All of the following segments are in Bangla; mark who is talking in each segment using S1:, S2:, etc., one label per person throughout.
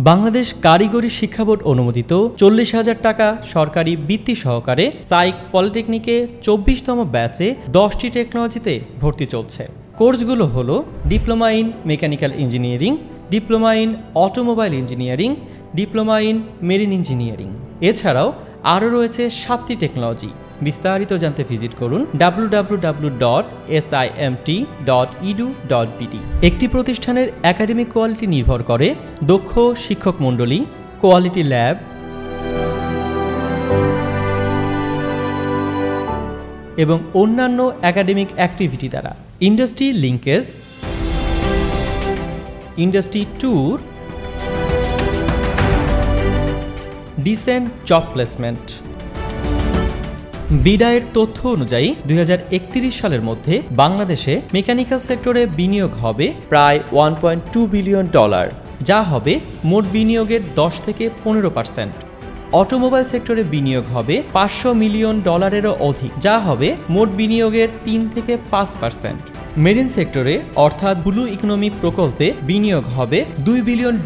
S1: বাংলাদেশ কারিগরি শিক্ষা বোর্ড অনুমোদিত 40,000 টাকা সরকারি বৃত্তি সহকারে সাইক পলিটেকনিকে 24তম ব্যাচে 10টি টেকনোলজিতে ভর্তি চলছে। কোর্সগুলো হলো diploma in mechanical engineering, diploma in automobile engineering, diploma in marine engineering. এছাড়াও আরও রয়েছে 7টি টেকনোলজি। বিস্তারিত জানতে ভিজিট করুন www.simt.edu.bd। একটি প্রতিষ্ঠানের একাডেমিক কোয়ালিটি নির্ভর করে দক্ষ শিক্ষক মণ্ডলী, কোয়ালিটি ল্যাব, এবং অন্যান্য একাডেমিক অ্যাক্টিভিটি দ্বারা। Industry linkage, industry tour, decent job placement. বিডায়ের তথ্য অনুযায়ী 2031 সালের মধ্যে বাংলাদেশে মেকানিক্যাল সেক্টরে বিনিয়োগ হবে প্রায় $1.2 বিলিয়ন, যা হবে মোট বিনিয়োগের 10 থেকে 15%। অটোমোবাইল সেক্টরে বিনিয়োগ হবে $500 মিলিয়ন অধিক, যা হবে মোট বিনিয়োগের 3 থেকে 5%। মেরিন সেক্টরে অর্থাৎ ব্লু ইকোনমি প্রকল্পে বিনিয়োগ হবে $2 বিলিয়ন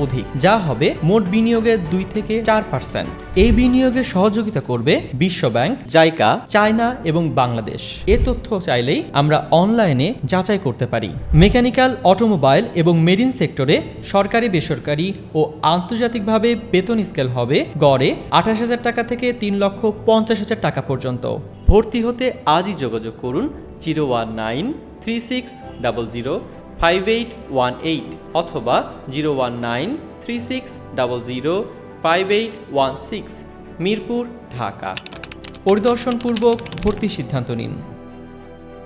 S1: অধিক, যা হবে মোট বিনিয়োগের 2 থেকে 4%। এই বিনিয়োগে সহযোগিতা করবে বিশ্ব ব্যাংক, জাইকা, চায়না এবং বাংলাদেশ। এ তথ্য চাইলেই আমরা অনলাইনে যাচাই করতে পারি। মেকানিক্যাল, অটোমোবাইল এবং মেরিন সেক্টরে সরকারি, বেসরকারি ও আন্তর্জাতিকভাবে বেতন স্কেল হবে গড়ে 28,000 টাকা থেকে 3,50,000 টাকা পর্যন্ত। ভর্তি হতে আজই যোগাযোগ করুন 01936005818 অথবা 01936005816 মিরপুর, ঢাকা। পরিদর্শনপূর্বক ভর্তির সিদ্ধান্ত নিন।